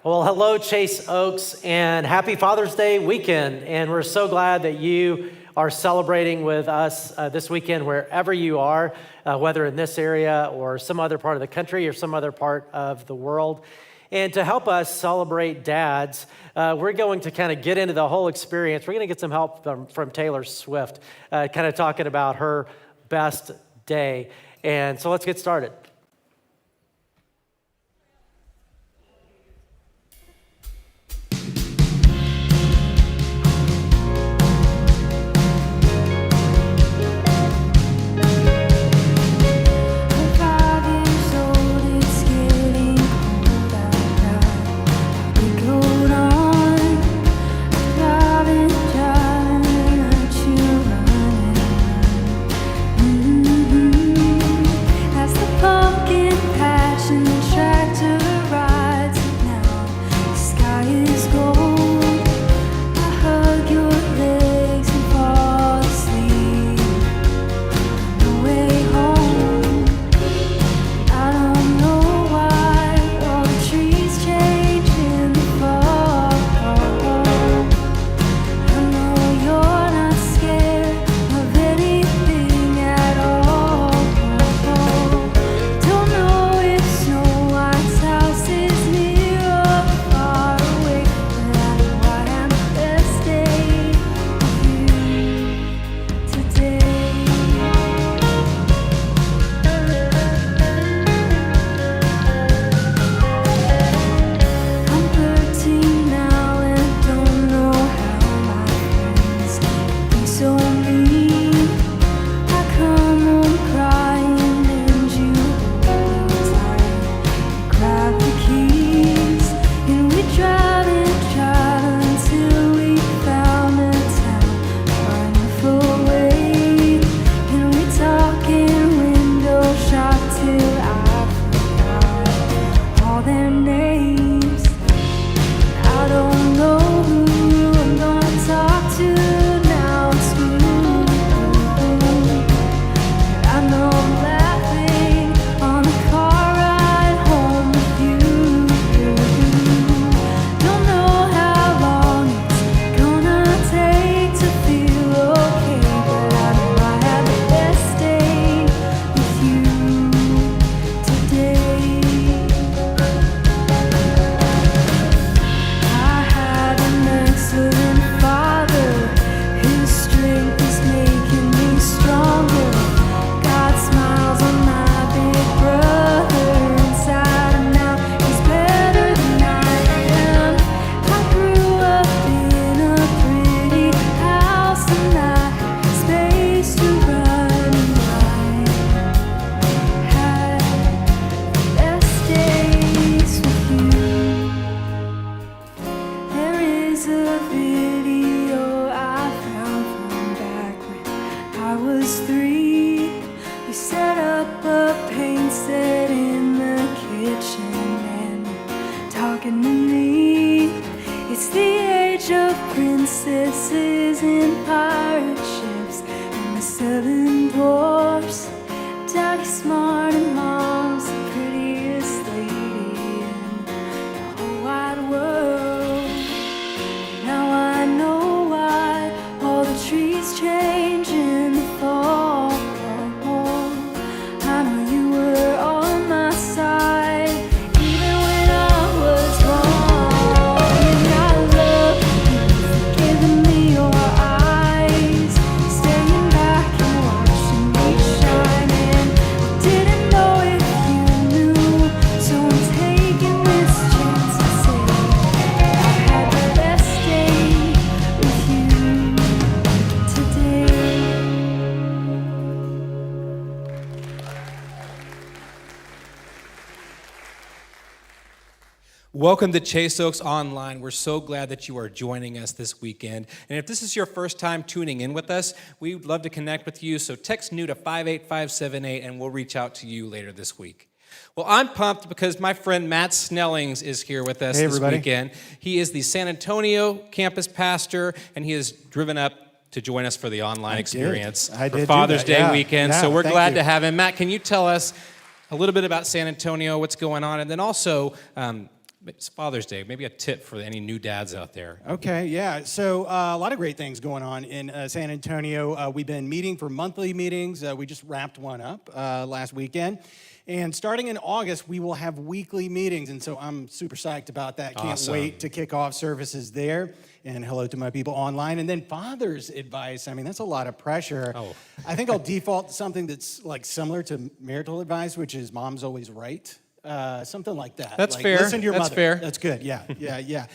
Well, hello, Chase Oaks, and happy Father's Day weekend. And we're so glad that you are celebrating with us this weekend, wherever you are, whether in this area or some other part of the country or some other part of the world. And to help us celebrate dads, we're going to kind of get into the whole experience. We're going to get some help from Taylor Swift, kind of talking about her best day. And so let's get started. Welcome to Chase Oaks Online. We're so glad that you are joining us this weekend. And if this is your first time tuning in with us, we'd love to connect with you. So text new to 58578 and we'll reach out to you later this week. Well, I'm pumped because my friend Matt Snellings is here with us this weekend. He is the San Antonio campus pastor, and he has driven up to join us for the online experience for Father's Day weekend. So we're glad to have him. Matt, can you tell us a little bit about San Antonio, what's going on, and then also It's Father's Day. Maybe a tip for any new dads out there. Okay, yeah. So a lot of great things going on in San Antonio. We've been meeting for monthly meetings. We just wrapped one up last weekend. And starting in August, we will have weekly meetings. And so I'm super psyched about that. Can't Awesome. wait to kick off services there. And hello to my people online. And then father's advice. I mean, that's a lot of pressure. Oh. I think I'll default to something that's like similar to marital advice, which is mom's always right. Something like that. That's like, fair. Listen to your That's mother. fair. That's good. Yeah.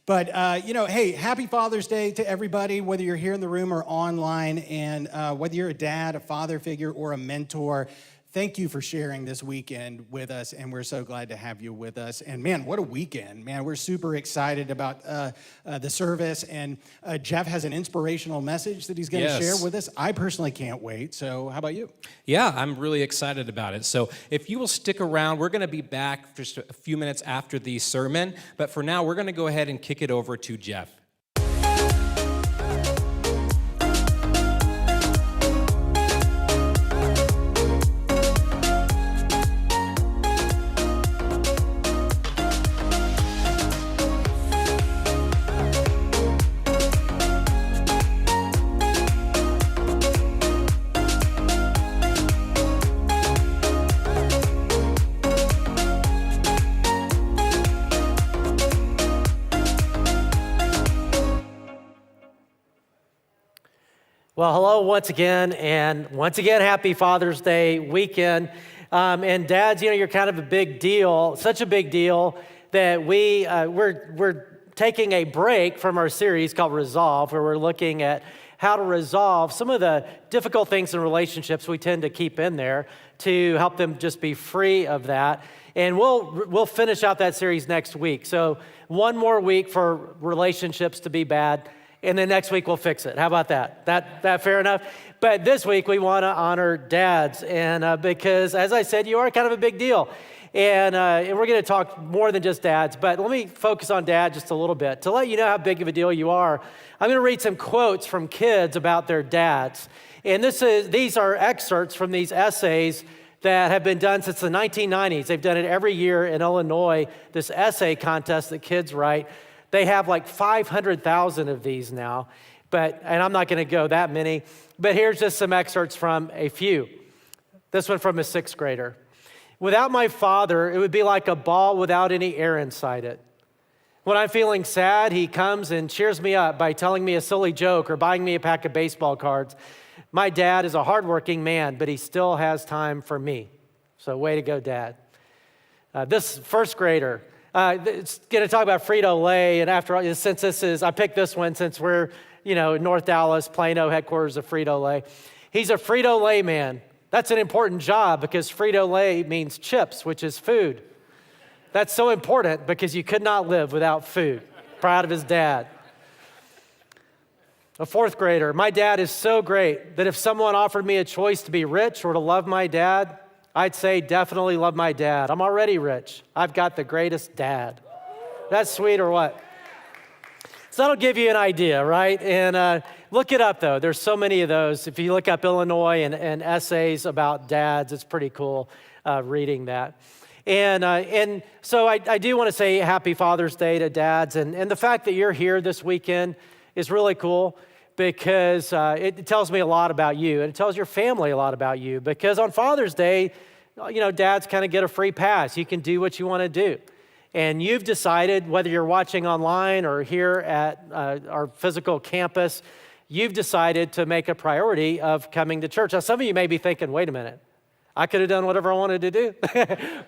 But, hey, happy Father's Day to everybody, whether you're here in the room or online, and whether you're a dad, a father figure, or a mentor. Thank you for sharing this weekend with us, and we're so glad to have you with us. And man, what a weekend. Man, we're super excited about the service, and Jeff has an inspirational message that he's going to share with us. I personally can't wait, so how about you? Yeah, I'm really excited about it. So if you will stick around, we're going to be back just a few minutes after the sermon. But for now, we're going to go ahead and kick it over to Jeff. Well, hello once again, and once again, happy Father's Day weekend. And dads, you're kind of a big deal, such a big deal that we're taking a break from our series called Resolve, where we're looking at how to resolve some of the difficult things in relationships we tend to keep in there to help them just be free of that. And we'll finish out that series next week. So one more week for relationships to be bad. And then next week we'll fix it. How about that? That fair enough? But this week we want to honor dads, and because, as I said, you are kind of a big deal. And we're going to talk more than just dads, but let me focus on dad just a little bit. To let you know how big of a deal you are, I'm going to read some quotes from kids about their dads. And these are excerpts from these essays that have been done since the 1990s. They've done it every year in Illinois, this essay contest that kids write. They have like 500,000 of these now, and I'm not going to go that many, but here's just some excerpts from a few. This one from a sixth grader. Without my father, it would be like a ball without any air inside it. When I'm feeling sad, he comes and cheers me up by telling me a silly joke or buying me a pack of baseball cards. My dad is a hardworking man, but he still has time for me. So way to go, Dad. This first grader, it's going to talk about Frito-Lay, and after all, since I picked this one since we're, North Dallas, Plano, headquarters of Frito-Lay. He's a Frito-Lay man. That's an important job because Frito-Lay means chips, which is food. That's so important because you could not live without food. Proud of his dad. A fourth grader, my dad is so great that if someone offered me a choice to be rich or to love my dad, I'd say definitely love my dad. I'm already rich. I've got the greatest dad. That's sweet or what? So that'll give you an idea, right? And look it up, though. There's so many of those. If you look up Illinois and essays about dads, it's pretty cool reading that. And so I do want to say happy Father's Day to dads. And the fact that you're here this weekend is really cool because it tells me a lot about you. And it tells your family a lot about you. Because on Father's Day, dads kind of get a free pass. You can do what you want to do. And you've decided, whether you're watching online or here at our physical campus, you've decided to make a priority of coming to church. Now, some of you may be thinking, wait a minute, I could have done whatever I wanted to do.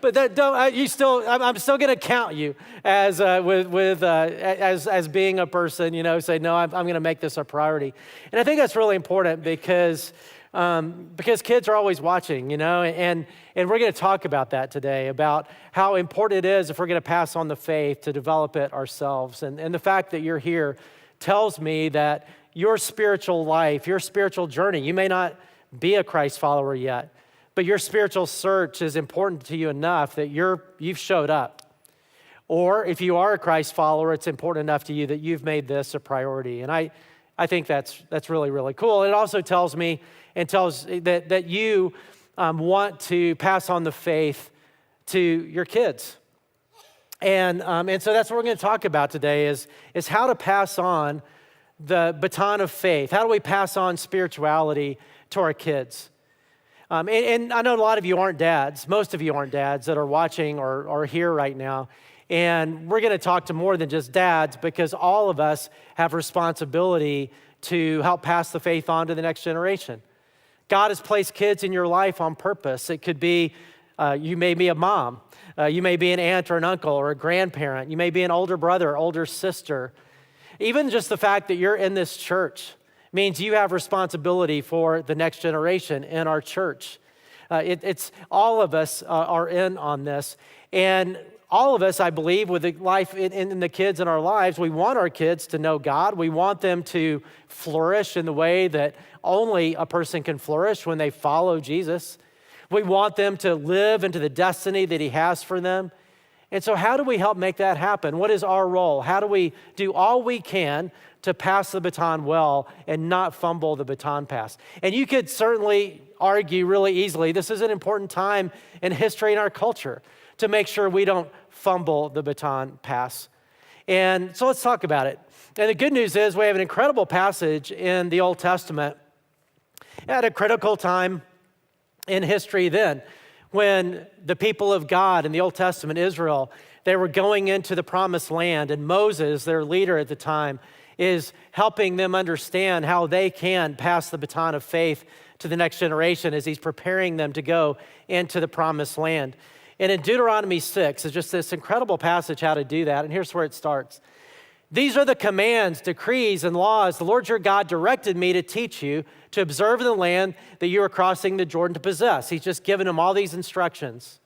But I'm still going to count you as as being a person, say, no, I'm going to make this a priority. And I think that's really important because kids are always watching, and we're going to talk about that today, about how important it is if we're going to pass on the faith to develop it ourselves. And the fact that you're here tells me that your spiritual life, your spiritual journey, you may not be a Christ follower yet, but your spiritual search is important to you enough that you've showed up. Or if you are a Christ follower, it's important enough to you that you've made this a priority. And I think that's really, really cool. It also tells me and tells that you want to pass on the faith to your kids. And so that's what we're going to talk about today is how to pass on the baton of faith. How do we pass on spirituality to our kids? And I know a lot of you aren't dads. Most of you aren't dads that are watching or here right now. And we're going to talk to more than just dads because all of us have responsibility to help pass the faith on to the next generation. God has placed kids in your life on purpose. It could be you may be a mom. You may be an aunt or an uncle or a grandparent. You may be an older brother, older sister. Even just the fact that you're in this church means you have responsibility for the next generation in our church. It's all of us are in on this. And all of us, I believe, with the life in the kids in our lives, we want our kids to know God. We want them to flourish in the way that only a person can flourish when they follow Jesus. We want them to live into the destiny that He has for them. And so how do we help make that happen? What is our role? How do we do all we can to pass the baton well and not fumble the baton pass? And you could certainly argue really easily, this is an important time in history in our culture to make sure we don't fumble the baton pass. And so let's talk about it. And the good news is we have an incredible passage in the Old Testament at a critical time in history then, when the people of God in the Old Testament, Israel, they were going into the promised land, and Moses, their leader at the time, is helping them understand how they can pass the baton of faith to the next generation as he's preparing them to go into the promised land. And in Deuteronomy 6 is just this incredible passage how to do that, and here's where it starts. These are the commands, decrees, and laws the Lord your God directed me to teach you to observe in the land that you are crossing the Jordan to possess. He's just given them all these instructions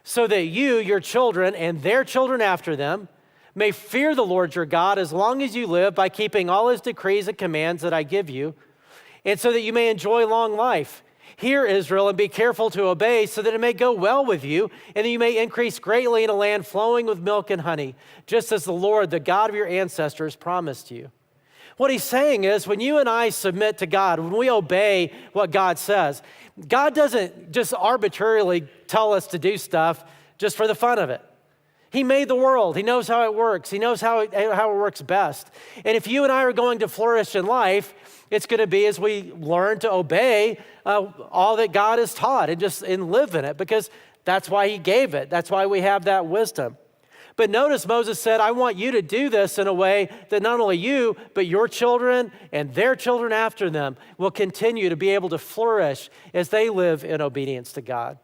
so that you, your children, and their children after them may fear the Lord your God as long as you live by keeping all His decrees and commands that I give you, and so that you may enjoy long life. Hear, Israel, and be careful to obey so that it may go well with you and that you may increase greatly in a land flowing with milk and honey, just as the Lord, the God of your ancestors, promised you. What he's saying is when you and I submit to God, when we obey what God says, God doesn't just arbitrarily tell us to do stuff just for the fun of it. He made the world. He knows how it works. He knows how it works best. And if you and I are going to flourish in life, it's going to be as we learn to obey all that God has taught and live in it, because that's why He gave it. That's why we have that wisdom. But notice Moses said, I want you to do this in a way that not only you, but your children and their children after them will continue to be able to flourish as they live in obedience to God.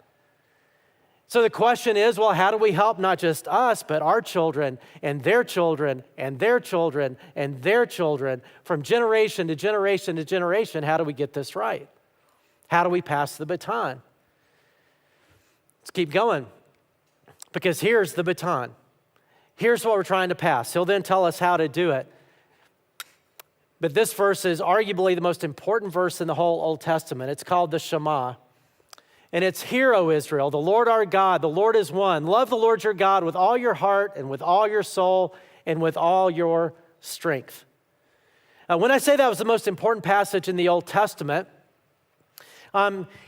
So the question is, well, how do we help not just us, but our children and their children and their children and their children from generation to generation to generation? How do we get this right? How do we pass the baton? Let's keep going, because here's the baton. Here's what we're trying to pass. He'll then tell us how to do it. But this verse is arguably the most important verse in the whole Old Testament. It's called the Shema. And it's, hear, O Israel, the Lord our God, the Lord is one. Love the Lord your God with all your heart and with all your soul and with all your strength. When I say that was the most important passage in the Old Testament,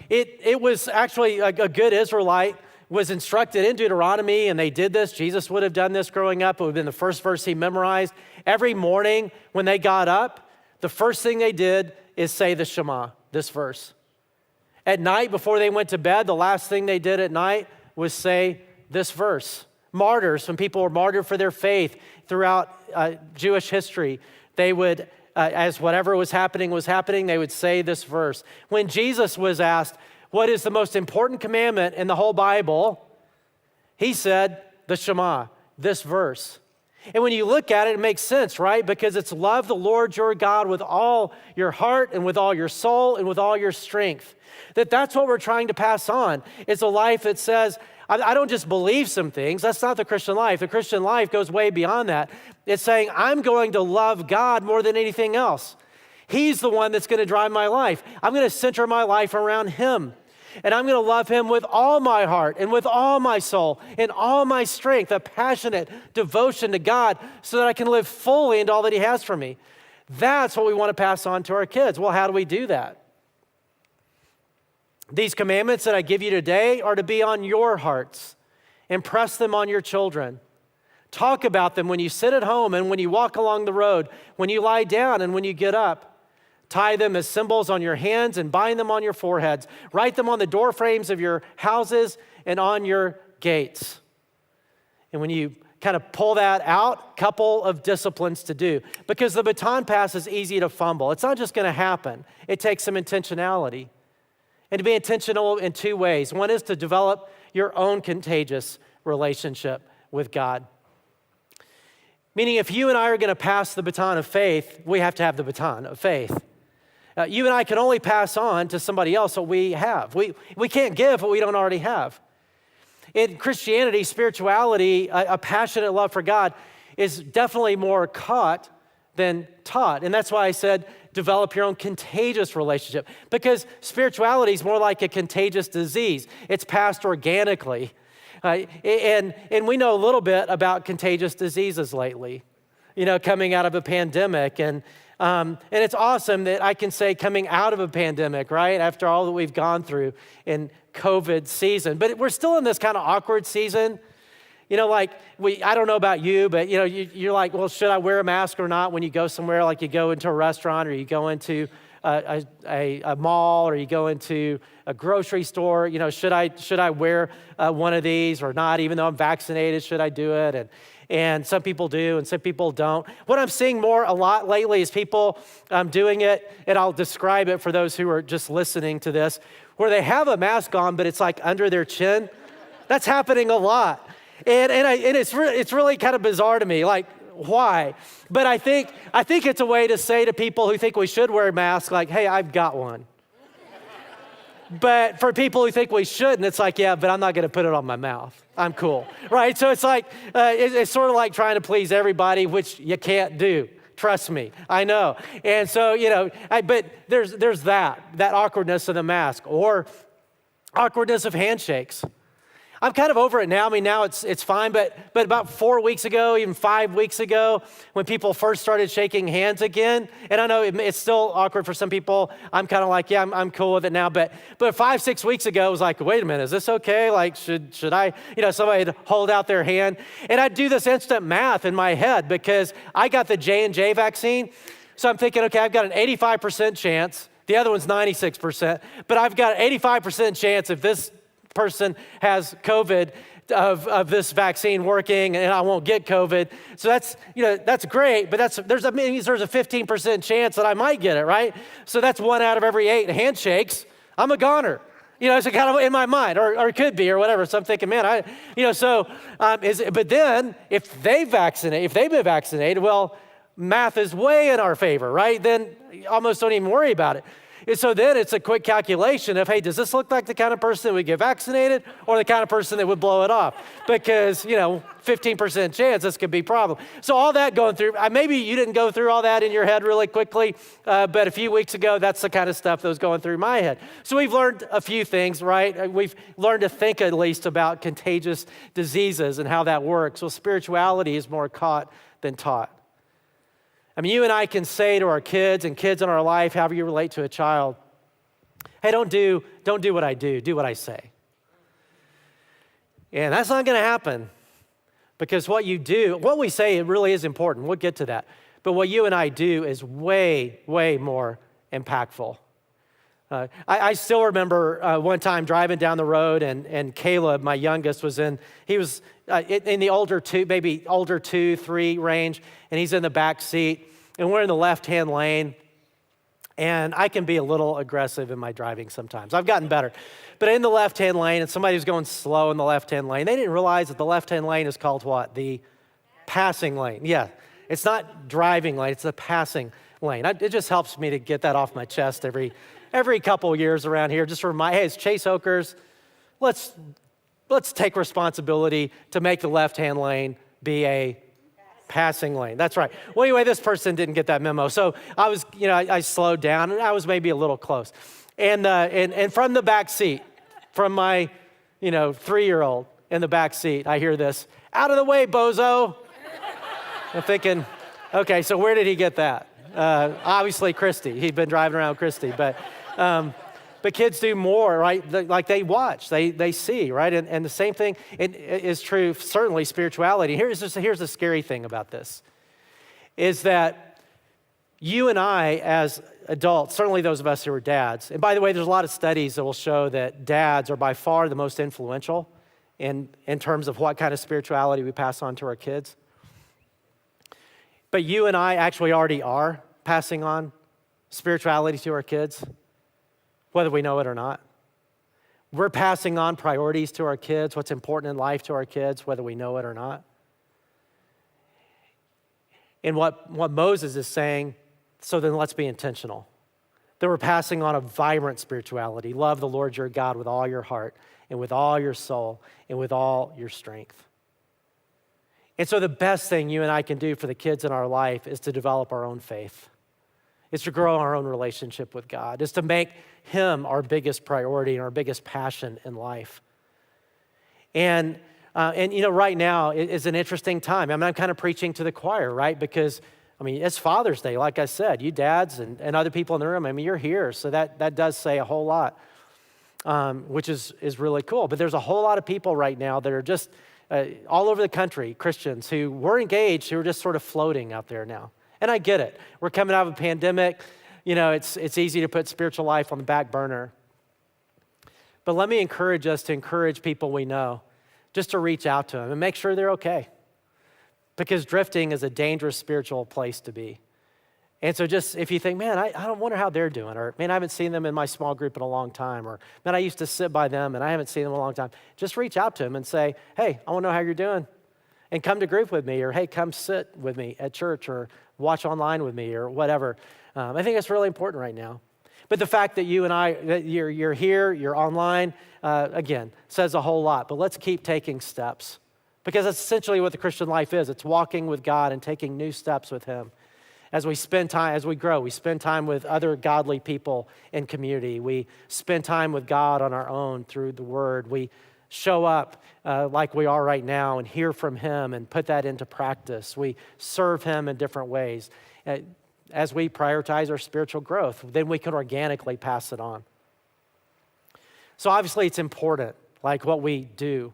it was actually a good Israelite was instructed in Deuteronomy, and they did this. Jesus would have done this growing up. It would have been the first verse he memorized. Every morning when they got up, the first thing they did is say the Shema, this verse. At night, before they went to bed, the last thing they did at night was say this verse. Martyrs, when people were martyred for their faith throughout Jewish history, they would, as whatever was happening, they would say this verse. When Jesus was asked, what is the most important commandment in the whole Bible? He said, the Shema, this verse. And when you look at it, it makes sense, right? Because it's love the Lord your God with all your heart and with all your soul and with all your strength. That's what we're trying to pass on. It's a life that says, I don't just believe some things. That's not the Christian life. The Christian life goes way beyond that. It's saying, I'm going to love God more than anything else. He's the one that's going to drive my life. I'm going to center my life around Him. And I'm going to love Him with all my heart and with all my soul and all my strength, a passionate devotion to God so that I can live fully into all that He has for me. That's what we want to pass on to our kids. Well, how do we do that? These commandments that I give you today are to be on your hearts Impress them on your children. Talk about them when you sit at home and when you walk along the road, when you lie down and when you get up. Tie them as symbols on your hands and bind them on your foreheads. Write them on the door frames of your houses and on your gates. And when you kind of pull that out, couple of disciplines to do. Because the baton pass is easy to fumble. It's not just going to happen. It takes some intentionality. And to be intentional in two ways. One is to develop your own contagious relationship with God. Meaning if you and I are going to pass the baton of faith, we have to have the baton of faith. You and I can only pass on to somebody else what we have. We can't give what we don't already have. In Christianity, spirituality, a passionate love for God is definitely more caught than taught. And that's why I said develop your own contagious relationship, because spirituality is more like a contagious disease. It's passed organically. And we know a little bit about contagious diseases lately, coming out of a pandemic. And it's awesome that I can say coming out of a pandemic, right, after all that we've gone through in COVID season. But we're still in this kind of awkward season. I don't know about you, but you're like, well, should I wear a mask or not when you go somewhere, like you go into a restaurant or you go into a mall or you go into a grocery store? Should I wear one of these or not? Even though I'm vaccinated, should I do it? And some people do and some people don't. What I'm seeing a lot lately is people doing it, and I'll describe it for those who are just listening to this, where they have a mask on, but it's like under their chin. That's happening a lot. And it's really kind of bizarre to me, like, why? But I think it's a way to say to people who think we should wear masks, like, hey, I've got one. But for people who think we shouldn't, it's like, yeah, but I'm not going to put it on my mouth. I'm cool, right? So it's like, it's sort of like trying to please everybody, which you can't do. Trust me, I know. And so, but there's that awkwardness of the mask or awkwardness of handshakes. I'm kind of over it now. I mean, now it's fine, but about 4 weeks ago, even 5 weeks ago, when people first started shaking hands again, and I know it's still awkward for some people. I'm kind of like, yeah, I'm cool with it now. But 5-6 weeks ago, it was like, wait a minute, is this okay? Like, should I, somebody'd hold out their hand, and I'd do this instant math in my head because I got the J&J vaccine, so I'm thinking, okay, I've got an 85% chance. The other one's 96%, but I've got an 85% chance if this person has COVID of this vaccine working and I won't get COVID. So that's great, but there's a 15% chance that I might get it, right? So that's 1 out of every 8 handshakes. I'm a goner. It's kind of in my mind, or it could be, or whatever. So I'm thinking, man, but then if they've been vaccinated, well, math is way in our favor, right? Then you almost don't even worry about it. And so then it's a quick calculation of, hey, does this look like the kind of person that would get vaccinated or the kind of person that would blow it off? Because, 15% chance this could be a problem. So all that going through, maybe you didn't go through all that in your head really quickly, but a few weeks ago, that's the kind of stuff that was going through my head. So we've learned a few things, right? We've learned to think at least about contagious diseases and how that works. Well, spirituality is more caught than taught. I mean, you and I can say to our kids and kids in our life, however you relate to a child, hey, don't do what I do what I say. And that's not going to happen because what we say, it really is important. We'll get to that. But what you and I do is way, way more impactful. I still remember one time driving down the road and Caleb, my youngest, he was in the older 2, 3 range, and he's in the back seat, and we're in the left-hand lane, and I can be a little aggressive in my driving sometimes. I've gotten better. But in the left-hand lane, and somebody was going slow in the left-hand lane, they didn't realize that the left-hand lane is called what? The passing lane. Yeah, it's not driving lane, it's the passing lane. It just helps me to get that off my chest every couple of years around here. Just remind, hey, as Chase Oakers, let's take responsibility to make the left-hand lane be a passing lane. That's right. Well, anyway, this person didn't get that memo. So I was, I slowed down and I was maybe a little close. And from the back seat, from my, 3-year-old in the back seat, I hear this, out of the way, bozo. I'm thinking, okay, so where did he get that? Obviously Christy. He'd been driving around Christy, but But kids do more, right? Like they watch, they see, right? And the same thing is true, certainly spirituality. Here's the scary thing about this, is that you and I as adults, certainly those of us who are dads, and by the way, there's a lot of studies that will show that dads are by far the most influential in terms of what kind of spirituality we pass on to our kids. But you and I actually already are passing on spirituality to our kids, whether we know it or not. We're passing on priorities to our kids, what's important in life to our kids, whether we know it or not. And what Moses is saying, so then let's be intentional. That we're passing on a vibrant spirituality. Love the Lord your God with all your heart and with all your soul and with all your strength. And so the best thing you and I can do for the kids in our life is to develop our own faith. It's to grow our own relationship with God. It's to make him our biggest priority and our biggest passion in life. And right now is an interesting time. I'm kind of preaching to the choir, right? Because, it's Father's Day, like I said. You dads and other people in the room, you're here. So that does say a whole lot, which is really cool. But there's a whole lot of people right now that are just all over the country, Christians, who were engaged, who are just sort of floating out there now. And I get it. We're coming out of a pandemic. It's easy to put spiritual life on the back burner. But let me encourage us to encourage people we know just to reach out to them and make sure they're okay. Because drifting is a dangerous spiritual place to be. And so just if you think, man, I don't wonder how they're doing, or man, I haven't seen them in my small group in a long time, or man, I used to sit by them and I haven't seen them in a long time. Just reach out to them and say, hey, I want to know how you're doing. And come to group with me, or hey, come sit with me at church, or watch online with me, or whatever. I think that's really important right now. But the fact that you and I, that you're here, you're online, again, says a whole lot. But let's keep taking steps, because that's essentially what the Christian life is. It's walking with God and taking new steps with him. As we spend time, as we grow, we spend time with other godly people in community. We spend time with God on our own through the Word. We show up like we are right now and hear from him and put that into practice. We serve him in different ways. As we prioritize our spiritual growth, then we can organically pass it on. So obviously it's important, like what we do,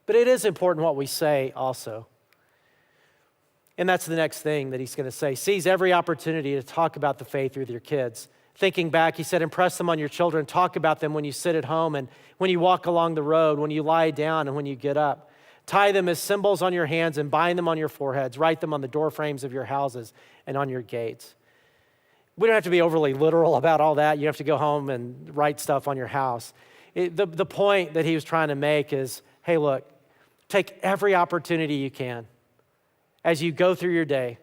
but it is important what we say also. And that's the next thing that he's going to say. Seize every opportunity to talk about the faith with your kids. Thinking back, he said, impress them on your children. Talk about them when you sit at home and when you walk along the road, when you lie down and when you get up. Tie them as symbols on your hands and bind them on your foreheads. Write them on the door frames of your houses and on your gates. We don't have to be overly literal about all that. You have to go home and write stuff on your house. The point that he was trying to make is, hey, look, take every opportunity you can. As you go through your day,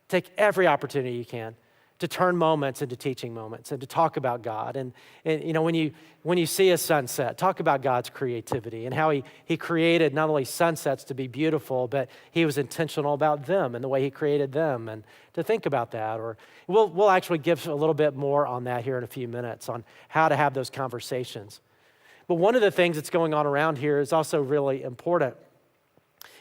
take every opportunity you can to turn moments into teaching moments and to talk about God. And when you see a sunset, talk about God's creativity and how he created not only sunsets to be beautiful, but he was intentional about them and the way he created them, and to think about that. Or we'll actually give a little bit more on that here in a few minutes on how to have those conversations. But one of the things that's going on around here is also really important.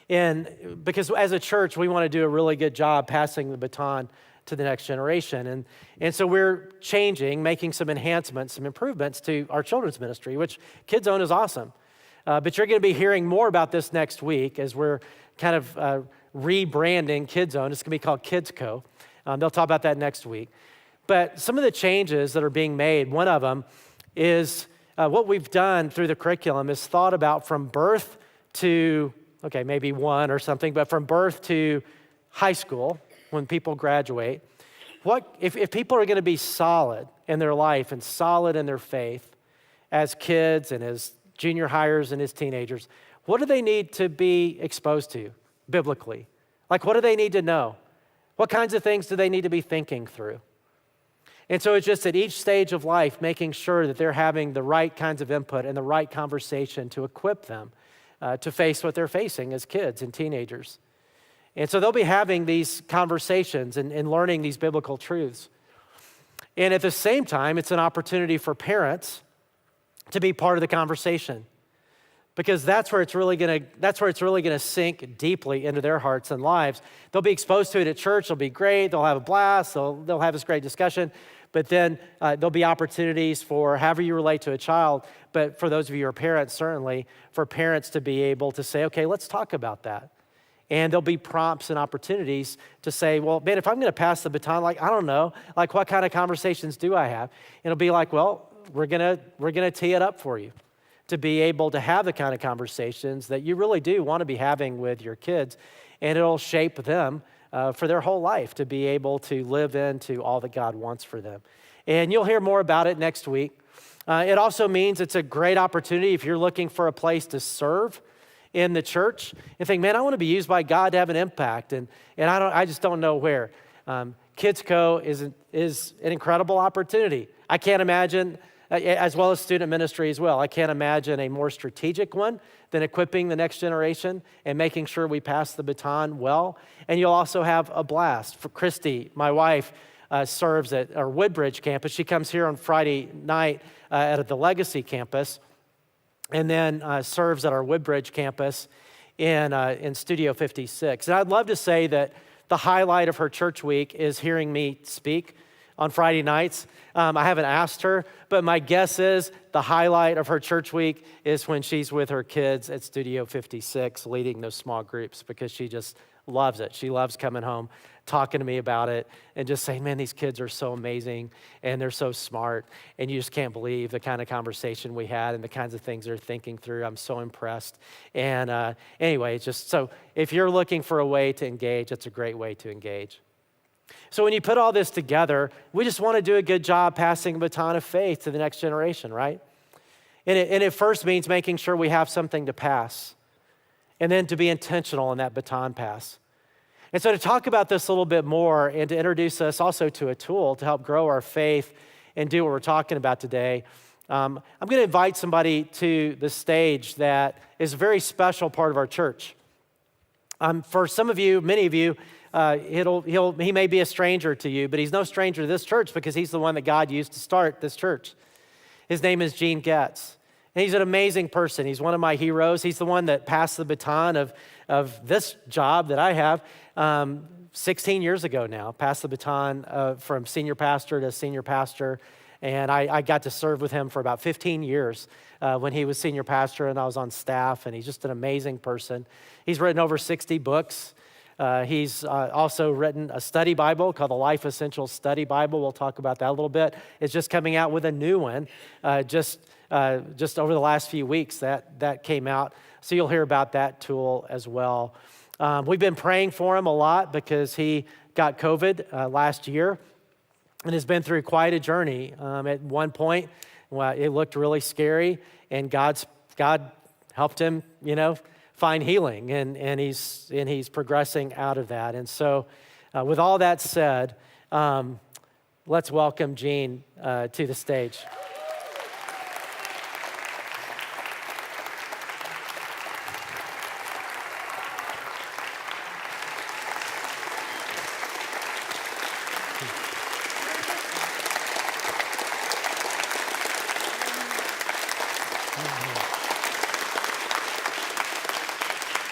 And because as a church, we want to do a really good job passing the baton to the next generation. And so we're making some enhancements, some improvements to our children's ministry, which Kids Zone is awesome. But you're going to be hearing more about this next week as we're kind of rebranding Kids Zone. It's going to be called Kids Co. They'll talk about that next week. But some of the changes that are being made, one of them is what we've done through the curriculum is thought about from birth to maybe one or something, but from birth to high school, when people graduate, if people are going to be solid in their life and solid in their faith as kids and as junior hires and as teenagers, what do they need to be exposed to biblically? Like, what do they need to know? What kinds of things do they need to be thinking through? And so it's just at each stage of life, making sure that they're having the right kinds of input and the right conversation to equip them to face what they're facing as kids and teenagers. And so they'll be having these conversations and learning these biblical truths. And at the same time, it's an opportunity for parents to be part of the conversation, because that's where it's really gonna sink deeply into their hearts and lives. They'll be exposed to it at church. It'll be great. They'll have a blast. They'll have this great discussion. But then there'll be opportunities for however you relate to a child, but for those of you who are parents, certainly, for parents to be able to say, okay, let's talk about that. And there'll be prompts and opportunities to say, well, man, if I'm going to pass the baton, like, I don't know, like what kind of conversations do I have? And it'll be like, well, we're gonna tee it up for you to be able to have the kind of conversations that you really do want to be having with your kids, and it'll shape them for their whole life to be able to live into all that God wants for them. And you'll hear more about it next week. It also means it's a great opportunity if you're looking for a place to serve in the church and think, man, I want to be used by God to have an impact, and I just don't know where. Kids Co is an incredible opportunity. I can't imagine, as well as student ministry as well, I can't imagine a more strategic one than equipping the next generation and making sure we pass the baton well. And you'll also have a blast. For Christy, my wife, serves at our Woodbridge campus. She comes here on Friday night at the Legacy campus, and then serves at our Woodbridge campus in Studio 56. And I'd love to say that the highlight of her church week is hearing me speak on Friday nights. I haven't asked her, but my guess is the highlight of her church week is when she's with her kids at Studio 56 leading those small groups, because she just loves it. She loves coming home, talking to me about it, and just saying, man, these kids are so amazing, and they're so smart, and you just can't believe the kind of conversation we had and the kinds of things they're thinking through. I'm so impressed. And anyway, just so if you're looking for a way to engage, it's a great way to engage. So when you put all this together, we just want to do a good job passing a baton of faith to the next generation, right? And it first means making sure we have something to pass, and then to be intentional in that baton pass. And so to talk about this a little bit more and to introduce us also to a tool to help grow our faith and do what we're talking about today, I'm going to invite somebody to the stage that is a very special part of our church. For some of you, many of you, he may be a stranger to you, but he's no stranger to this church because he's the one that God used to start this church. His name is Gene Getz. And he's an amazing person. He's one of my heroes. He's the one that passed the baton of this job that I have 16 years ago now. Passed the baton from senior pastor to senior pastor. And I got to serve with him for about 15 years when he was senior pastor and I was on staff. And he's just an amazing person. He's written over 60 books. He's also written a study Bible called the Life Essentials Study Bible. We'll talk about that a little bit. It's just coming out with a new one just over the last few weeks that came out. So you'll hear about that tool as well. We've been praying for him a lot because he got COVID last year and has been through quite a journey. At one point, it looked really scary, and God helped him, find healing, and he's progressing out of that. And so with all that said, let's welcome Gene to the stage.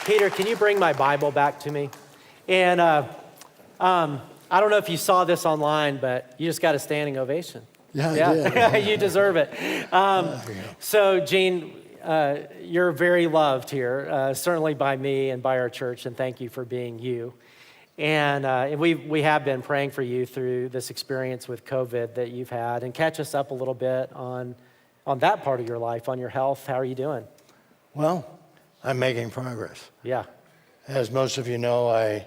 Peter, can you bring my Bible back to me? And I don't know if you saw this online, but you just got a standing ovation. Yeah, I did. You deserve it. So, Gene, you're very loved here, certainly by me and by our church, and thank you for being you. And we have been praying for you through this experience with COVID that you've had, and catch us up a little bit on that part of your life, on your health. How are you doing? Well, I'm making progress. Yeah. As most of you know, I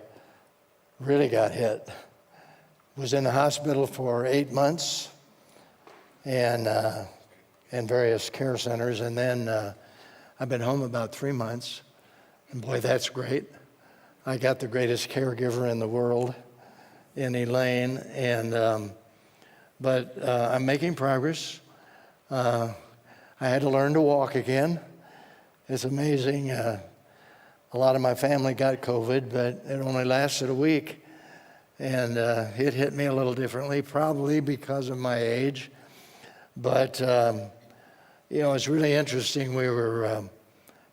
really got hit. Was in the hospital for 8 months and in various care centers, and then I've been home about 3 months. And boy, that's great. I got the greatest caregiver in the world in Elaine, but I'm making progress. I had to learn to walk again. It's amazing. A lot of my family got COVID, but it only lasted a week. And it hit me a little differently, probably because of my age. But, it's really interesting. We were,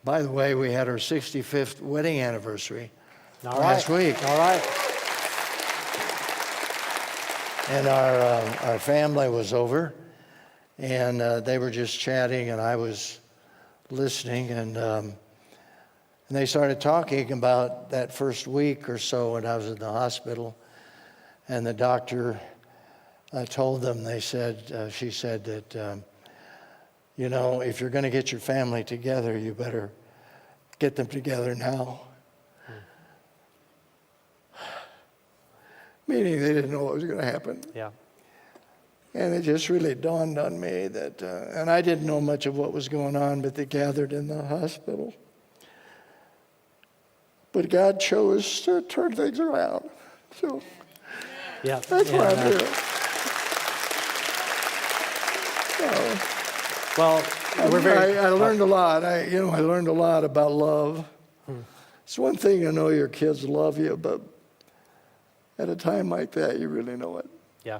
by the way, we had our 65th wedding anniversary last week. All right. And our family was over, and they were just chatting, and I was listening, and they started talking about that first week or so when I was in the hospital, and the doctor told them, she said that, if you're going to get your family together, you better get them together now. Meaning they didn't know what was going to happen. Yeah. And it just really dawned on me that, and I didn't know much of what was going on, but they gathered in the hospital. But God chose to turn things around. So Yeah. that's why I'm here. Well, we're very. I learned a lot. I learned a lot about love. It's one thing to know your kids love you, but at a time like that, you really know it. Yeah.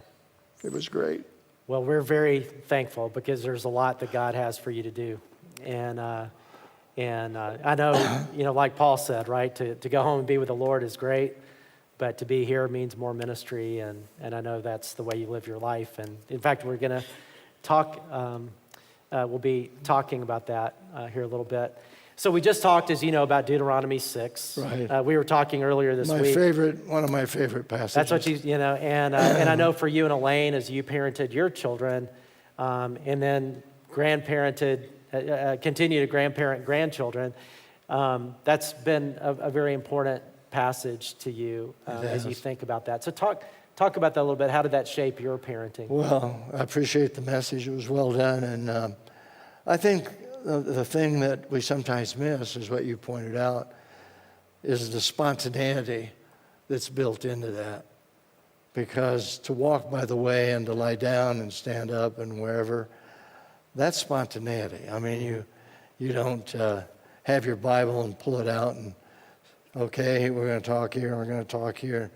It was great. Well, we're very thankful because there's a lot that God has for you to do. And I know, like Paul said, right, to go home and be with the Lord is great, but to be here means more ministry, and I know that's the way you live your life. And in fact, we're going to talk, we'll be talking about that here a little bit. So we just talked, as you know, about Deuteronomy 6. Right. We were talking earlier this week. One of my favorite passages. That's what and I know for you and Elaine, as you parented your children, and then grandparented, continue to grandparent grandchildren, that's been a very important passage to you as you think about that. So talk about that a little bit. How did that shape your parenting? Well, I appreciate the message. It was well done. And I think the thing that we sometimes miss is what you pointed out, is the spontaneity that's built into that. Because to walk by the way and to lie down and stand up and wherever, that's spontaneity. I mean, you don't have your Bible and pull it out and, okay, we're going to talk here, we're going to talk here.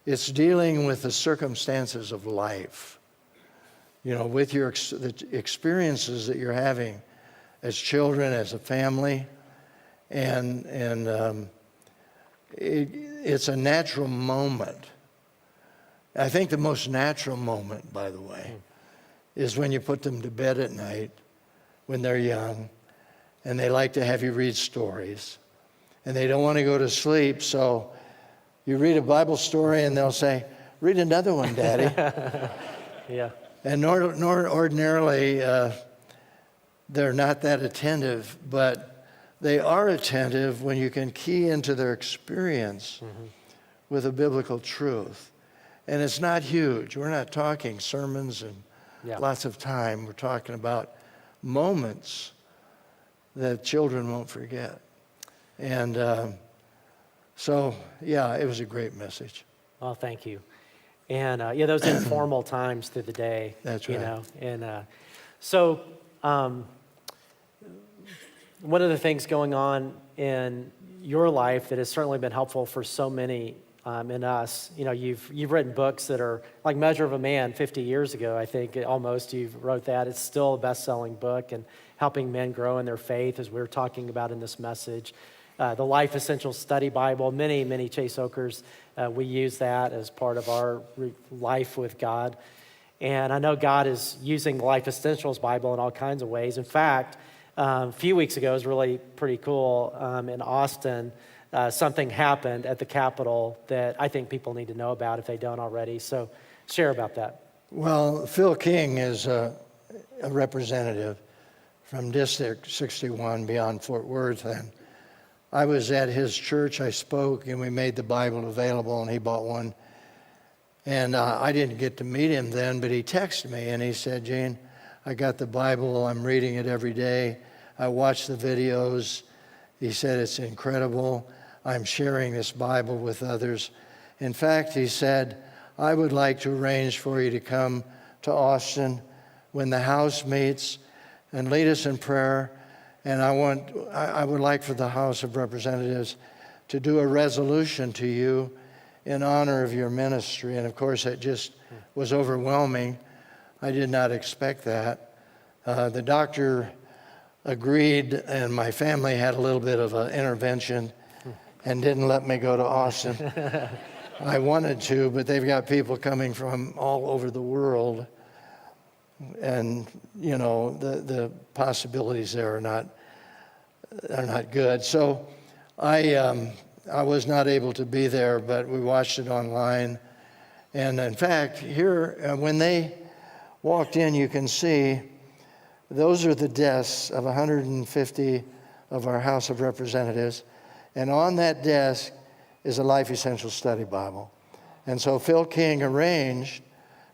It's dealing with the circumstances of life, with the experiences that you're having as children, as a family, and it's a natural moment. I think the most natural moment, by the way, is when you put them to bed at night when they're young, and they like to have you read stories, and they don't want to go to sleep, so you read a Bible story, and they'll say, "Read another one, Daddy." Yeah. And nor ordinarily, they're not that attentive, but they are attentive when you can key into their experience with a biblical truth. And it's not huge. We're not talking sermons and lots of time. We're talking about moments that children won't forget. And so, it was a great message. Well, thank you. And those informal times through the day. That's right. And so one of the things going on in your life that has certainly been helpful for so many in us, you've written books that are like Measure of a Man 50 years ago, I think, almost. You wrote that. It's still a best-selling book and helping men grow in their faith, as we were talking about in this message. The Life Essentials Study Bible, many Chase Oakers, we use that as part of our life with God. And I know God is using the Life Essentials Bible in all kinds of ways. In fact, a few weeks ago, it was really pretty cool. In Austin, something happened at the Capitol that I think people need to know about if they don't already. So share about that. Well, Phil King is a representative from District 61 beyond Fort Worth, and I was at his church. I spoke, and we made the Bible available, and he bought one. And I didn't get to meet him then, but he texted me, and he said, "Gene, I got the Bible. I'm reading it every day. I watch the videos." He said, "It's incredible. I'm sharing this Bible with others." In fact, he said, "I would like to arrange for you to come to Austin when the House meets and lead us in prayer. And I would like for the House of Representatives to do a resolution to you in honor of your ministry." And of course, it just was overwhelming. I did not expect that. The doctor agreed, and my family had a little bit of an intervention and didn't let me go to Austin. I wanted to, but they've got people coming from all over the world. And, you know, the possibilities there are not good. So I was not able to be there, but we watched it online. And in fact, here, when they walked in, you can see those are the desks of 150 of our House of Representatives. And on that desk is a Life Essentials Study Bible. And so Phil King arranged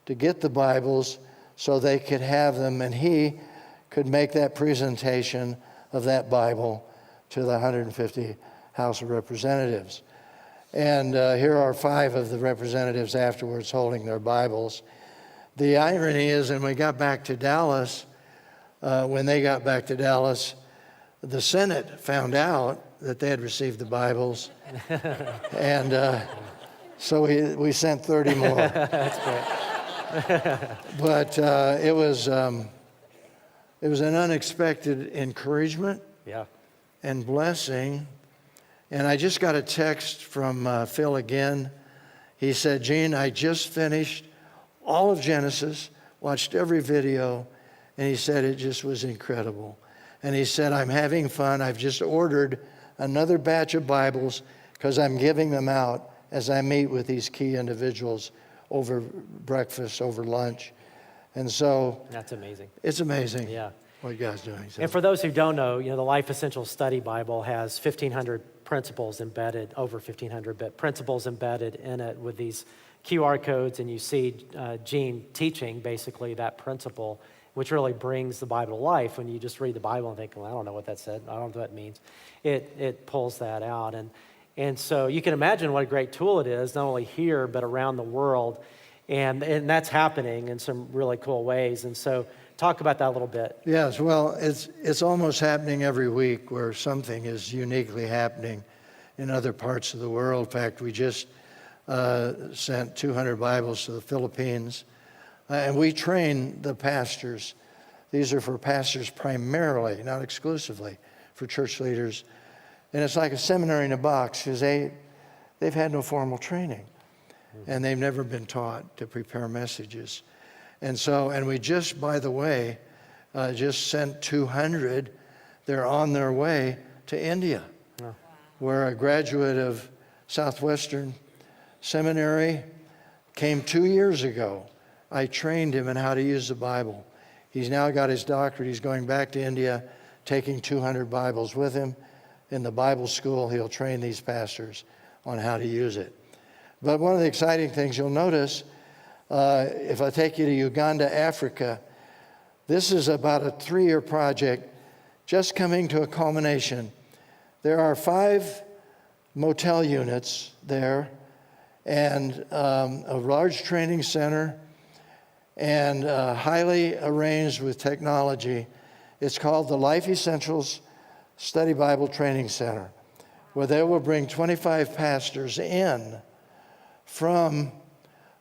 to get the Bibles so they could have them, and he could make that presentation of that Bible to the 150 House of Representatives. And here are 5 of the representatives afterwards holding their Bibles. The irony is, when we got back to Dallas, the Senate found out that they had received the Bibles, and so we sent 30 more. That's great. But it was an unexpected encouragement Yeah. and blessing. And I just got a text from Phil again. He said, Gene, I just finished all of Genesis, watched every video, and he said it just was incredible. And he said, I'm having fun. I've just ordered another batch of Bibles because I'm giving them out as I meet with these key individuals over breakfast, over lunch. And so That's amazing. it's amazing Yeah. what you guys are doing. So. And for those who don't know, the Life Essentials Study Bible has 1,500 principles embedded, over 1,500, but principles embedded in it with these QR codes, and you see Gene teaching basically that principle, which really brings the Bible to life. When you just read the Bible and think, well, I don't know what that said, I don't know what that means, it pulls that out. And so you can imagine what a great tool it is, not only here, but around the world. And that's happening in some really cool ways. And so talk about that a little bit. Yes, well, it's almost happening every week where something is uniquely happening in other parts of the world. In fact, we just sent 200 Bibles to the Philippines. And we train the pastors. These are for pastors primarily, not exclusively, for church leaders. And it's like a seminary in a box because they've had no formal training. And they've never been taught to prepare messages. And we just, by the way, just sent 200. They're on their way to India, where a graduate of Southwestern Seminary came 2 years ago. I trained him in how to use the Bible. He's now got his doctorate. He's going back to India, taking 200 Bibles with him. In the Bible school, he'll train these pastors on how to use it. But one of the exciting things you'll notice, if I take you to Uganda, Africa, this is about a 3-year project just coming to a culmination. There are 5 motel units there and a large training center and highly arranged with technology. It's called the Life Essentials Study Bible Training Center, where they will bring 25 pastors in from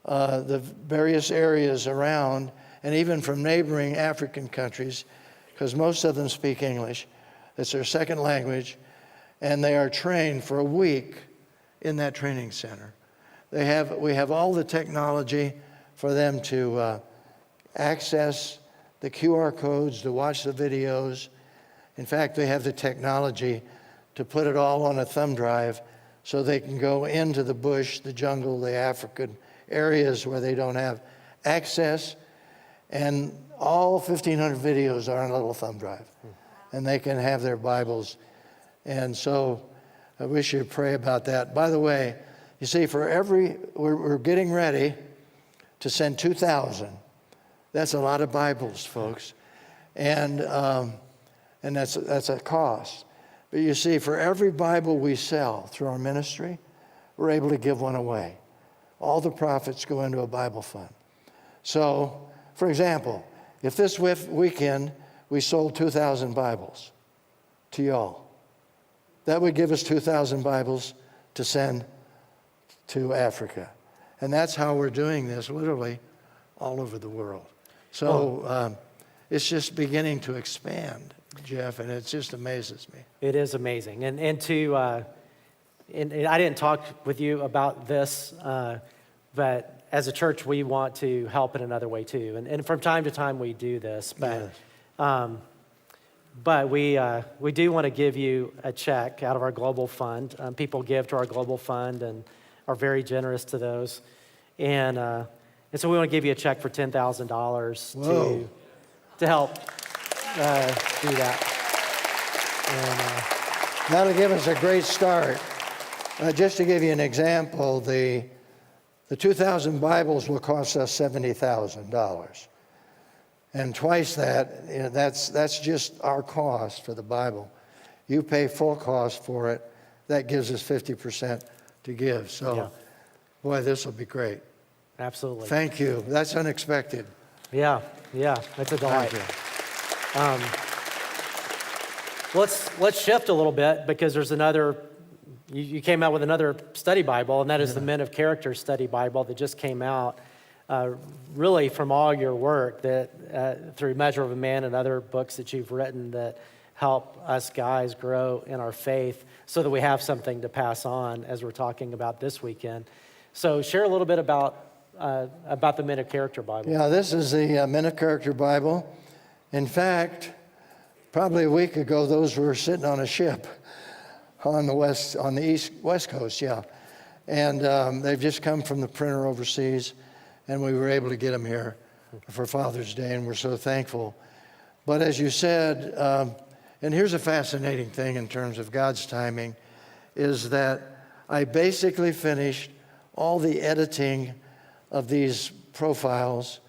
the various areas around, and even from neighboring African countries, because most of them speak English. It's their second language, and they are trained for a week in that training center. We have all the technology for them to access the QR codes, to watch the videos. In fact, they have the technology to put it all on a thumb drive so they can go into the bush, the jungle, the African areas where they don't have access. And all 1,500 videos are on a little thumb drive. And they can have their Bibles. And so I wish you'd pray about that. By the way, you see, we're getting ready to send 2,000. That's a lot of Bibles, folks. And that's a cost. But you see, for every Bible we sell through our ministry, we're able to give one away. All the profits go into a Bible fund. So, for example, if this weekend we sold 2,000 Bibles to y'all, that would give us 2,000 Bibles to send to Africa. And that's how we're doing this, literally, all over the world. So it's just beginning to expand, Jeff, and it just amazes me. It is amazing. And to and I didn't talk with you about this, but as a church, we want to help in another way too. And from time to time, we do this. But we do want to give you a check out of our global fund. People give to our global fund and are very generous to those. And so we want to give you a check for $10,000 to help do that. And, That'll give us a great start. Just to give you an example, the 2,000 Bibles will cost us $70,000. And twice that, that's just our cost for the Bible. You pay full cost for it. That gives us 50% to give. So, boy, this will be great. Absolutely. Thank you. That's unexpected. Yeah, that's a delight. Let's shift a little bit because there's another. You came out with another study Bible, and that is the Men of Character Study Bible that just came out. Really, from all your work that through Measure of a Man and other books that you've written that help us guys grow in our faith, so that we have something to pass on as we're talking about this weekend. So, share a little bit about the Men of Character Bible. Yeah, this is the Men of Character Bible. In fact, probably a week ago, those were sitting on a ship on the west coast, and they've just come from the printer overseas, and we were able to get them here for Father's Day, and we're so thankful. But as you said, and here's a fascinating thing in terms of God's timing, is that I basically finished all the editing of these profiles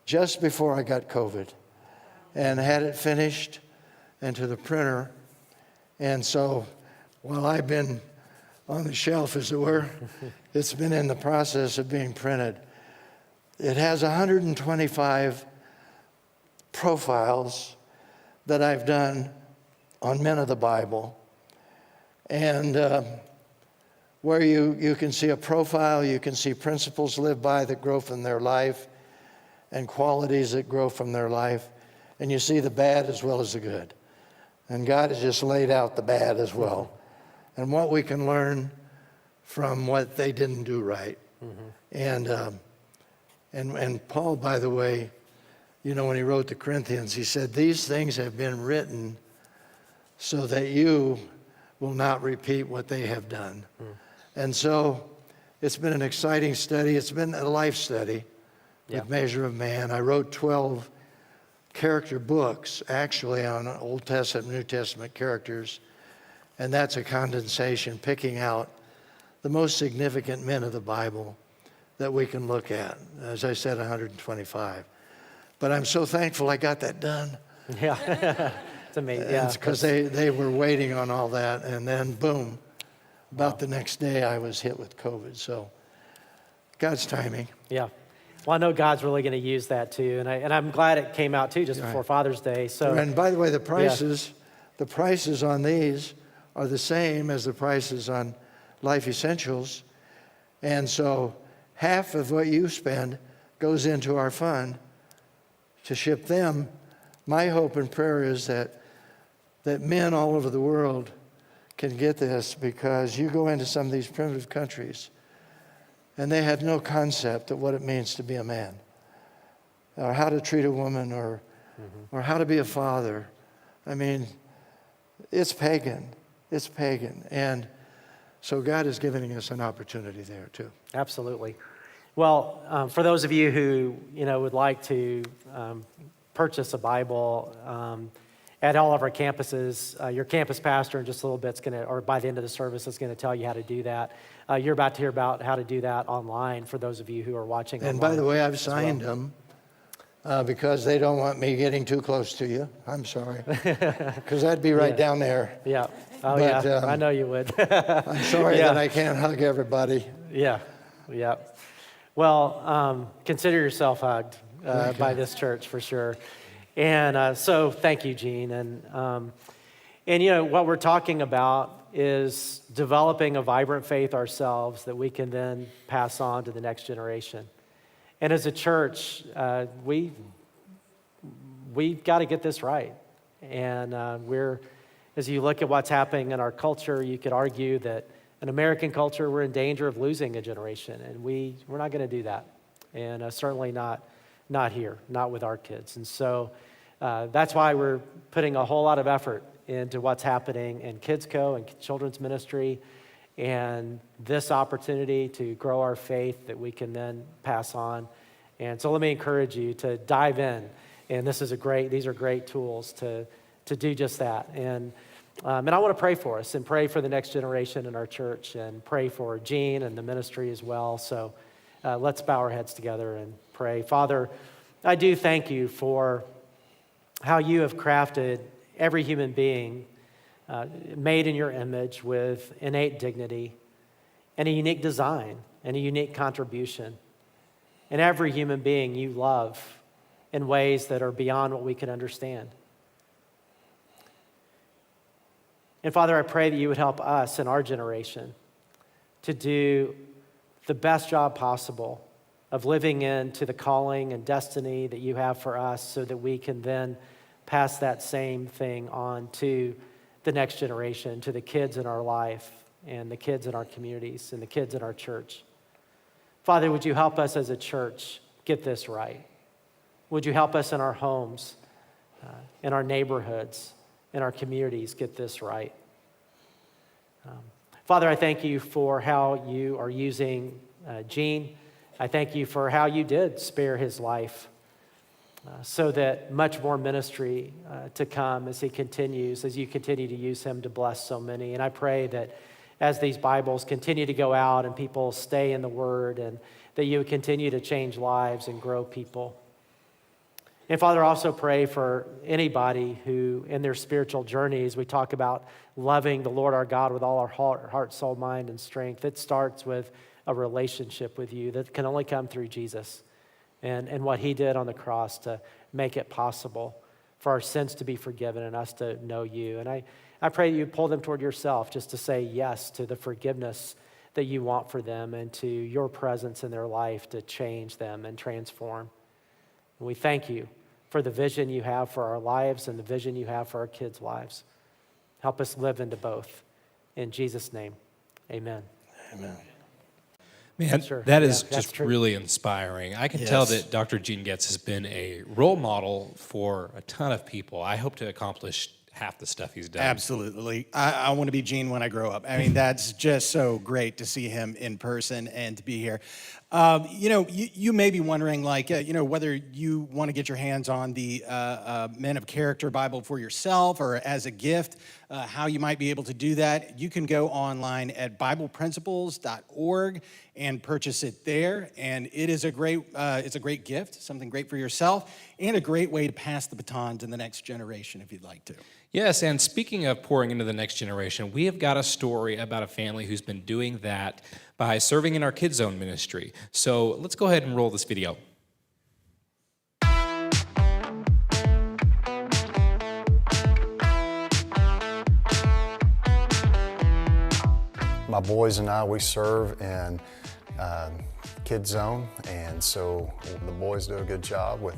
just before I got COVID, and had it finished and to the printer. And so while I've been on the shelf, as it were, it's been in the process of being printed. It has 125 profiles that I've done on men of the Bible. And where you can see a profile, you can see principles lived by that grow from their life and qualities that grow from their life. And you see the bad as well as the good. And God has just laid out the bad as well. And what we can learn from what they didn't do right. And Paul, by the way, when he wrote to Corinthians, he said, these things have been written so that you will not repeat what they have done. And so it's been an exciting study. It's been a life study with Measure of Man. I wrote 12 character books, actually, on Old Testament, New Testament characters. And that's a condensation, picking out the most significant men of the Bible that we can look at. As I said, 125. But I'm so thankful I got that done. Yeah, it's amazing. Yeah, because they were waiting on all that, and then boom, about the next day I was hit with COVID. So God's timing. Yeah. Well, I know God's really going to use that too, and I'm glad it came out too just before Father's Day. So, and by the way, the prices on these are the same as the prices on Life Essentials, and so half of what you spend goes into our fund to ship them. My hope and prayer is that men all over the world can get this, because you go into some of these primitive countries and they have no concept of what it means to be a man, or how to treat a woman, or how to be a father. I mean, it's pagan. It's pagan. And so God is giving us an opportunity there too. Absolutely. Well, for those of you who would like to purchase a Bible at all of our campuses, your campus pastor in just a little bit is going to, or by the end of the service, is going to tell you how to do that. You're about to hear about how to do that online for those of you who are watching And online. by the way, I've signed them because they don't want me getting too close to you. I'm sorry, because that'd be right down there. Yeah. Oh, But, yeah. I know you would. I'm sorry that I can't hug everybody. Yeah. Well, consider yourself hugged by this church for sure. And so thank you, Gene. And what we're talking about is developing a vibrant faith ourselves that we can then pass on to the next generation. And as a church, we've got to get this right. And as you look at what's happening in our culture, you could argue that an American culture, we're in danger of losing a generation, and we're not going to do that, and certainly not here, not with our kids. And so that's why we're putting a whole lot of effort into what's happening in Kids Co. and children's ministry, and this opportunity to grow our faith that we can then pass on. And so let me encourage you to dive in, and these are great tools to do just that. And I want to pray for us and pray for the next generation in our church and pray for Gene and the ministry as well. So let's bow our heads together and pray. Father, I do thank you for how you have crafted every human being made in your image with innate dignity and a unique design and a unique contribution. And every human being you love in ways that are beyond what we can understand. And Father, I pray that you would help us in our generation to do the best job possible of living into the calling and destiny that you have for us so that we can then pass that same thing on to the next generation, to the kids in our life and the kids in our communities and the kids in our church. Father, would you help us as a church get this right? Would you help us in our homes, in our neighborhoods, in our communities get this right? Father, I thank you for how you are using Gene. I thank you for how you did spare his life so that much more ministry to come as you continue to use him to bless so many. And I pray that as these Bibles continue to go out and people stay in the Word, and that you would continue to change lives and grow people. And Father, I also pray for anybody who in their spiritual journeys, we talk about loving the Lord our God with all our heart, soul, mind, and strength. It starts with a relationship with you that can only come through Jesus and what he did on the cross to make it possible for our sins to be forgiven and us to know you. And I pray that you pull them toward yourself just to say yes to the forgiveness that you want for them and to your presence in their life to change them and transform. And we thank you for the vision you have for our lives and the vision you have for our kids' lives. Help us live into both. In Jesus' name, amen. Amen. Man, Sure. that is Yeah, that's just true. really inspiring. I can tell that Dr. Gene Getz has been a role model for a ton of people. I hope to accomplish half the stuff he's done. Absolutely. I want to be Gene when I grow up. I mean, that's just so great to see him in person and to be here. You may be wondering, whether you want to get your hands on the Men of Character Bible for yourself or as a gift, how you might be able to do that. You can go online at BiblePrinciples.org and purchase it there. And it is it's a great gift, something great for yourself, and a great way to pass the baton to the next generation if you'd like to. Yes, and speaking of pouring into the next generation, we have got a story about a family who's been doing that by serving in our Kids Zone ministry. So let's go ahead and roll this video. My boys and I, we serve in Kids Zone, and so the boys do a good job with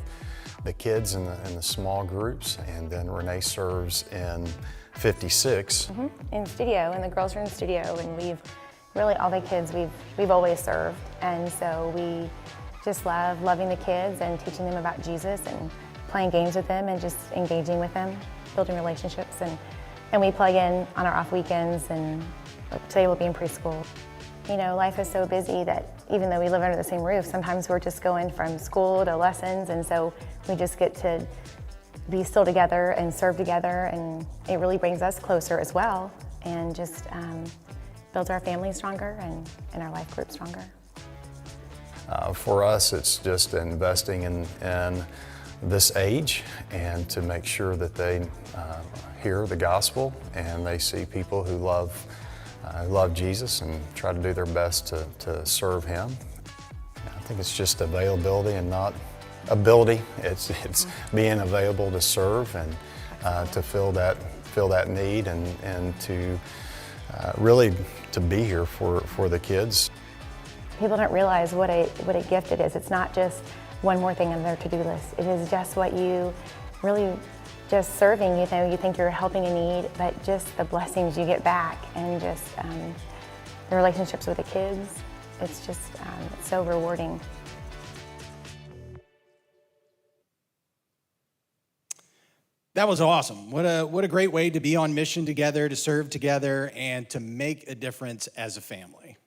the kids in the small groups, and then Renee serves in 56. In studio, and the girls are in studio, and we've really all the kids we've always served, and so we just love loving the kids and teaching them about Jesus and playing games with them and just engaging with them, building relationships, and we plug in on our off weekends, and today we'll be in preschool. You know, life is so busy that even though we live under the same roof, sometimes we're just going from school to lessons, and so we just get to be still together and serve together, and it really brings us closer as well, and just builds our family stronger and our life group stronger. For us, it's just investing in this age and to make sure that they hear the gospel and they see people who love Jesus and try to do their best to serve him. I think it's just availability and not ability. It's being available to serve and to fill that need and to really to be here for the kids. People don't realize what a gift it is. It's not just one more thing on their to-do list. It is just what you really just serving. You know, you think you're helping a need, but just the blessings you get back, and just the relationships with the kids. It's just it's so rewarding. That was awesome. What a great way to be on mission together, to serve together, and to make a difference as a family.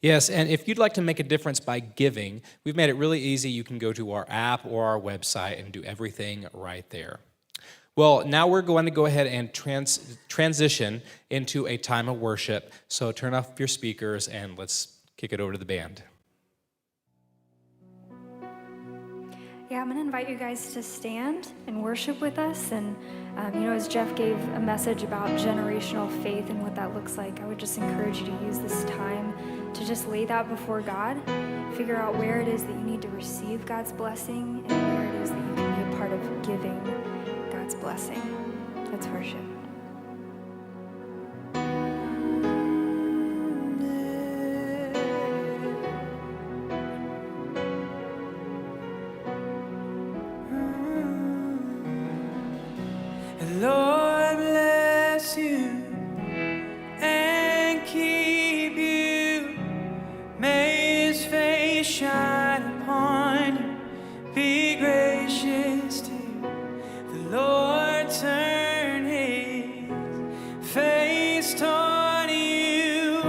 Yes, and if you'd like to make a difference by giving, we've made it really easy. You can go to our app or our website and do everything right there. Well, now we're going to go ahead and transition into a time of worship. So turn off your speakers and let's kick it over to the band. Yeah, I'm going to invite you guys to stand and worship with us. And, as Jeff gave a message about generational faith and what that looks like, I would just encourage you to use this time to just lay that before God, figure out where it is that you need to receive God's blessing and where it is that you can be a part of giving God's blessing. Let's worship. Lord bless you and keep you. May his face shine upon you, be gracious to you. The Lord turn his face toward you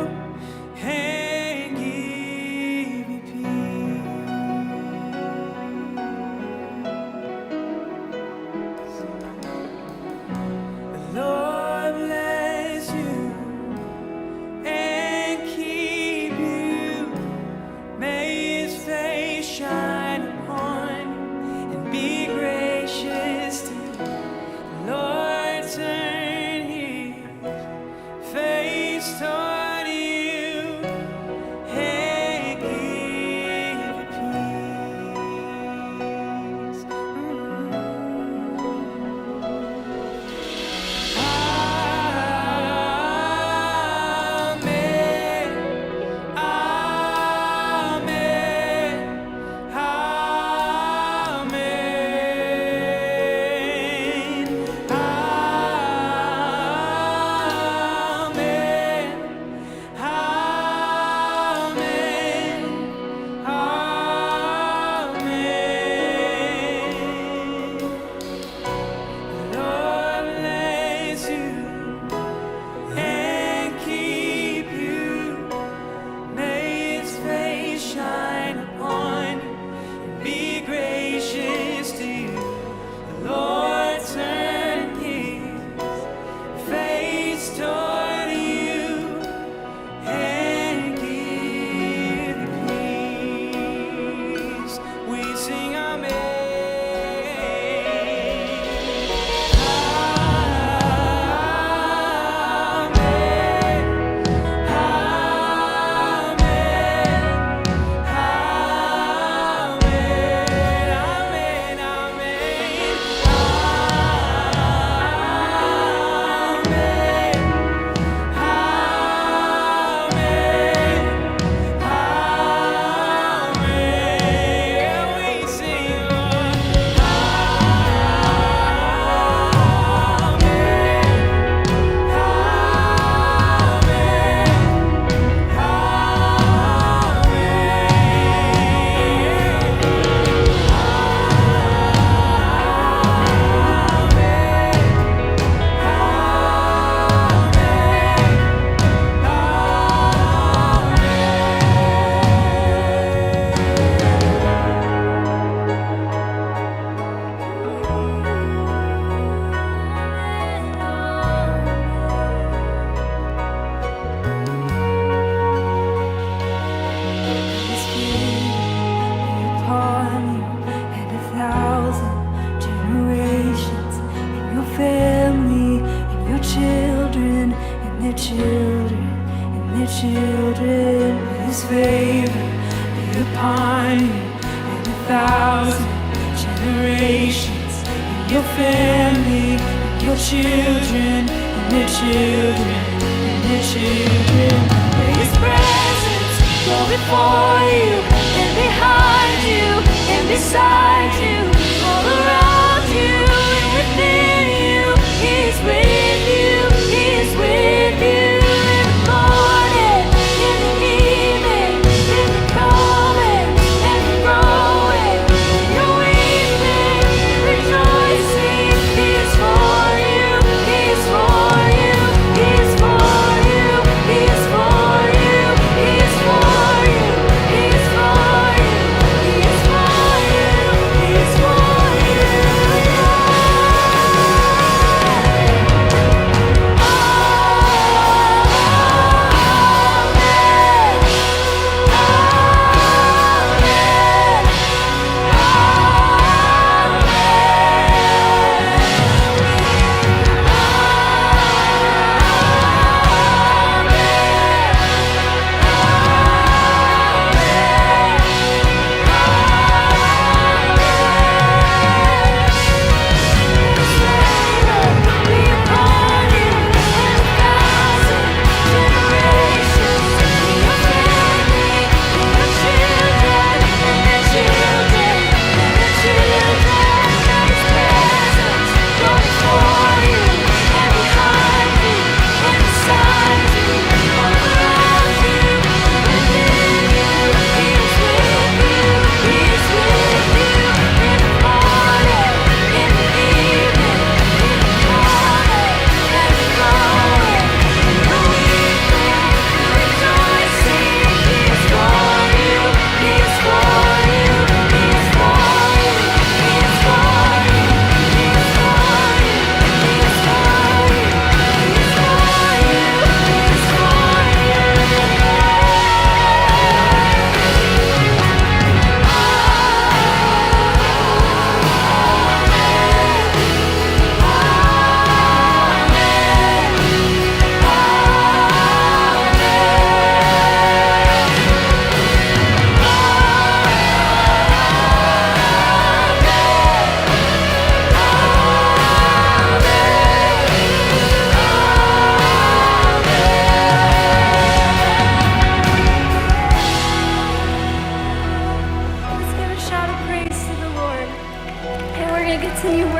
and give you peace. The Lord bless you and keep you. May his face shine upon you and be gracious to you. The Lord turn his face toward you and give you peace. Amen. Amen. Amen. Amen. Amen. Lord bless you and keep you. May his face shine upon you and be gracious to you. The Lord turn his face toward you and give you peace. We sing amen. His favor upon you and 1,000 generations, and your family, and your children, and their children, and their children. May his favor be upon you and 1,000 generations, and your family, and your children, and their children, and their children. May his presence go before you and behind you and beside you, all around you and within you. He is with you, he is with you in the morning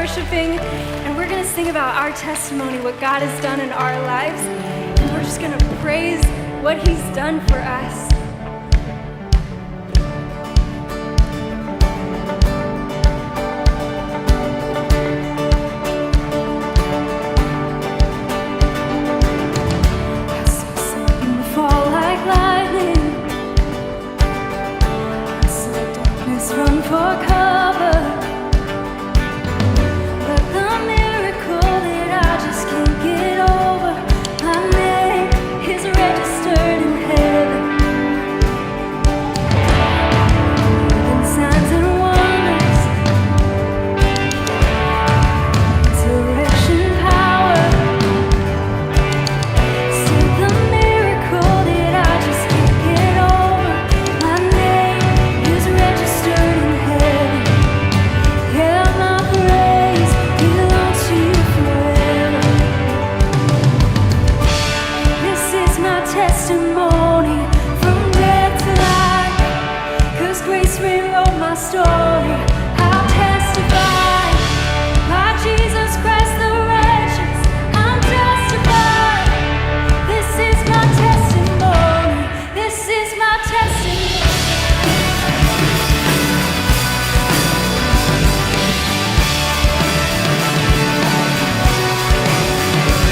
worshiping, and we're going to sing about our testimony, what God has done in our lives, and we're just going to praise what He's done for us. Run for cover, but the miracle that I just can't get over, my name is registered in heaven. And signs and wonders, resurrection power, still the miracle that I just can't get over, my name is registered. Testimony from death to life, 'cause grace rewrote my story. I'll testify, by Jesus Christ the righteous, I'm justified. This is my testimony, this is my testimony.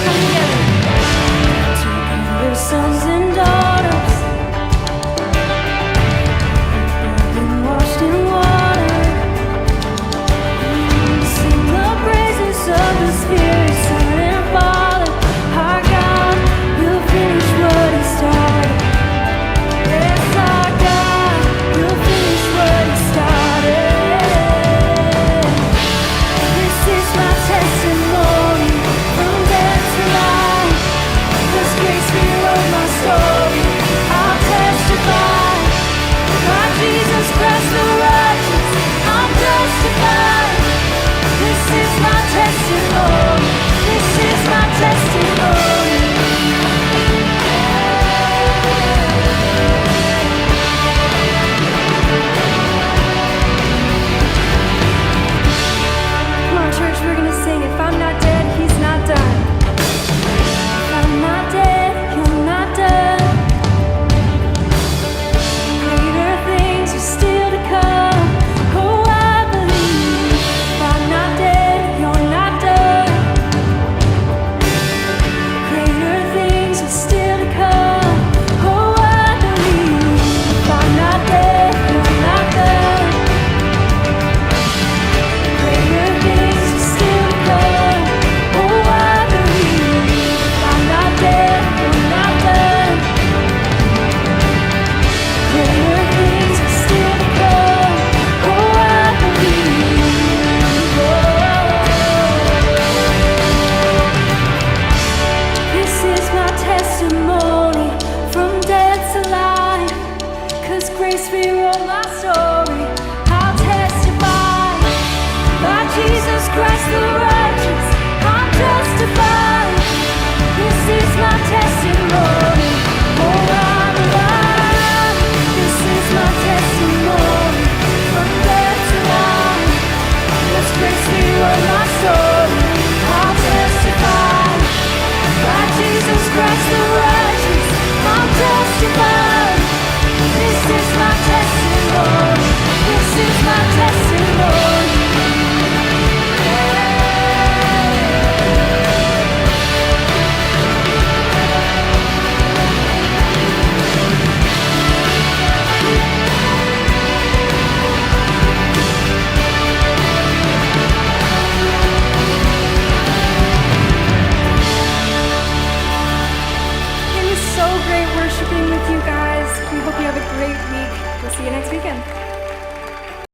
Come together. Sons and daughters, been washed in water. Sing the praises of the Spirit, Son and Father. Our God will finish what He started. Yes, our God will finish what He started. This is my testimony from death to life. 'Cause grace rewrote my story. I'll testify, by Jesus Christ the righteous, I'm justified. This is my testimony. This is my testimony. Come on, church, we're gonna sing. If I'm not dead, He's not done. If I'm not dead, You're not done. Greater things are still to come. Oh, I believe. If I'm not dead, You're not done. Greater things are still to come. Oh, I believe. If I'm not dead, You're not done. Greater things are still to come. Oh, I believe. If I'm not dead, You're not done. Greater things are still to come. Oh, I believe. This is my testimony from death to life. 'Cause grace rewrote my story. I'll testify, by Jesus Christ the righteous, I'm justified. This is my testimony. Oh, I'm alive. This is my testimony from death to life. 'Cause grace rewrote my story. I'll testify, by Jesus Christ the righteous, I'm justified. This is my testimony. This is my testimony. It was so great worshiping with you guys. We hope you have a great week. We'll see you next weekend.